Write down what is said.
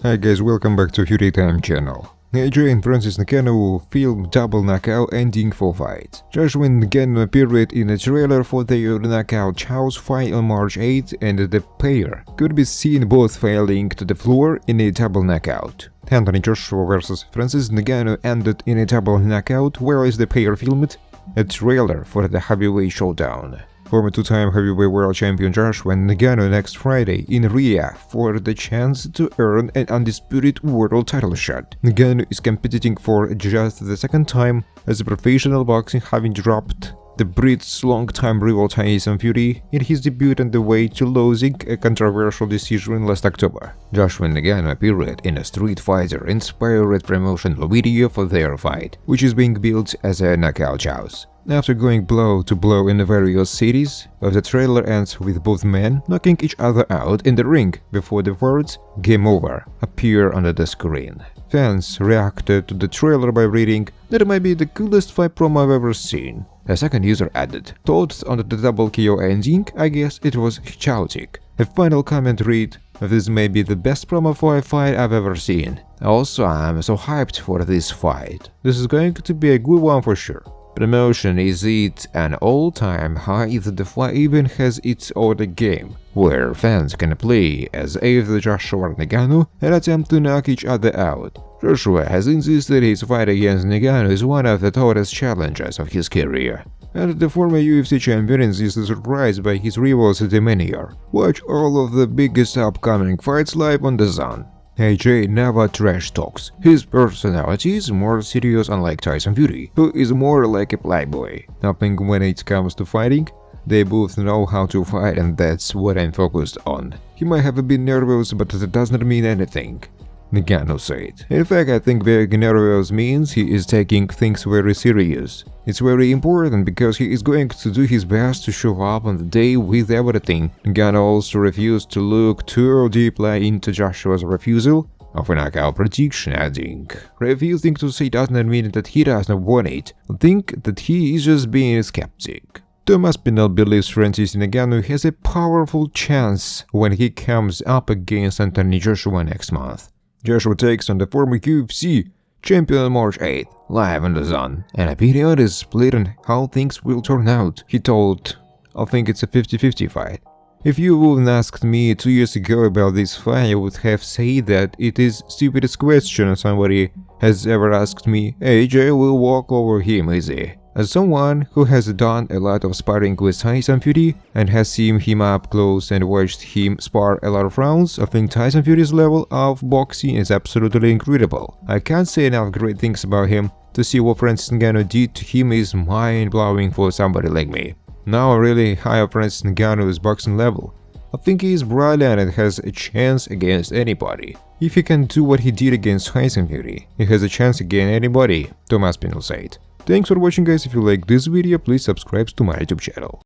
Hi guys, welcome back to Fury Time channel. AJ and Francis Ngannou film double knockout ending for fight. Joshua and Ngannou appeared in a trailer for their knockout Chow's fight on March 8th, and the pair could be seen both falling to the floor in a double knockout. Anthony Joshua vs Francis Ngannou ended in a double knockout, whereas the pair filmed a trailer for the heavyweight showdown. Former two-time heavyweight world champion Joshua and Ngannou next Friday in Riyadh for the chance to earn an undisputed world title shot. Ngannou is competing for just the second time as a professional boxing, having dropped the Brit's long-time rival Tyson Fury in his debut on the way to losing a controversial decision last October. Joshua and Ngannou appeared in a Street Fighter-inspired promotional video for their fight, which is being built as a knockout chows. After going blow to blow in the various cities, the trailer ends with both men knocking each other out in the ring before the words "Game Over" appear on the screen. Fans reacted to the trailer by reading that it might be the coolest fight promo I've ever seen. A second user added, "Thoughts on the double KO ending? I guess it was chaotic." A final comment read, "This may be the best promo for a fight I've ever seen. Also, I'm so hyped for this fight. This is going to be a good one for sure. Promotion is at an all-time high that the fight even has its own game, where fans can play as either Joshua or Ngannou and attempt to knock each other out. Joshua has insisted his fight against Ngannou is one of the toughest challenges of his career, and the former UFC champion is surprised by his rival's demeanor. Watch all of the biggest upcoming fights live on the Zone." AJ never trash talks. His personality is more serious, unlike Tyson Fury, who is more like a playboy. Nothing when it comes to fighting. They both know how to fight, and that's what I'm focused on. He might have been nervous, but that does not mean anything, Ngannou said. "In fact, I think being nervous means he is taking things very serious. It's very important because he is going to do his best to show up on the day with everything." Ngannou also refused to look too deeply into Joshua's refusal of a knockout prediction, adding, "Refusing to say does not mean that he does not want it. I think that he is just being a skeptic." Thomas Pinel believes Francis Ngannou has a powerful chance when he comes up against Anthony Joshua next month. Joshua takes on the former UFC champion on March 8th, live on the Zone. An opinion is split on how things will turn out. He told, "I think it's a 50-50 fight. If you wouldn't asked me 2 years ago about this fight, I would have said that it is stupidest question somebody has ever asked me. AJ will walk over him easy." As someone who has done a lot of sparring with Tyson Fury and has seen him up close and watched him spar a lot of rounds, I think Tyson Fury's level of boxing is absolutely incredible. I can't say enough great things about him. To see what Francis Ngannou did to him is mind-blowing for somebody like me. Now I really high up Francis Ngannou's boxing level. I think he is brilliant and has a chance against anybody. If he can do what he did against Tyson Fury, he has a chance against anybody, Thomas Pinel said. Thanks for watching guys. If you like this video, please subscribe to my YouTube channel.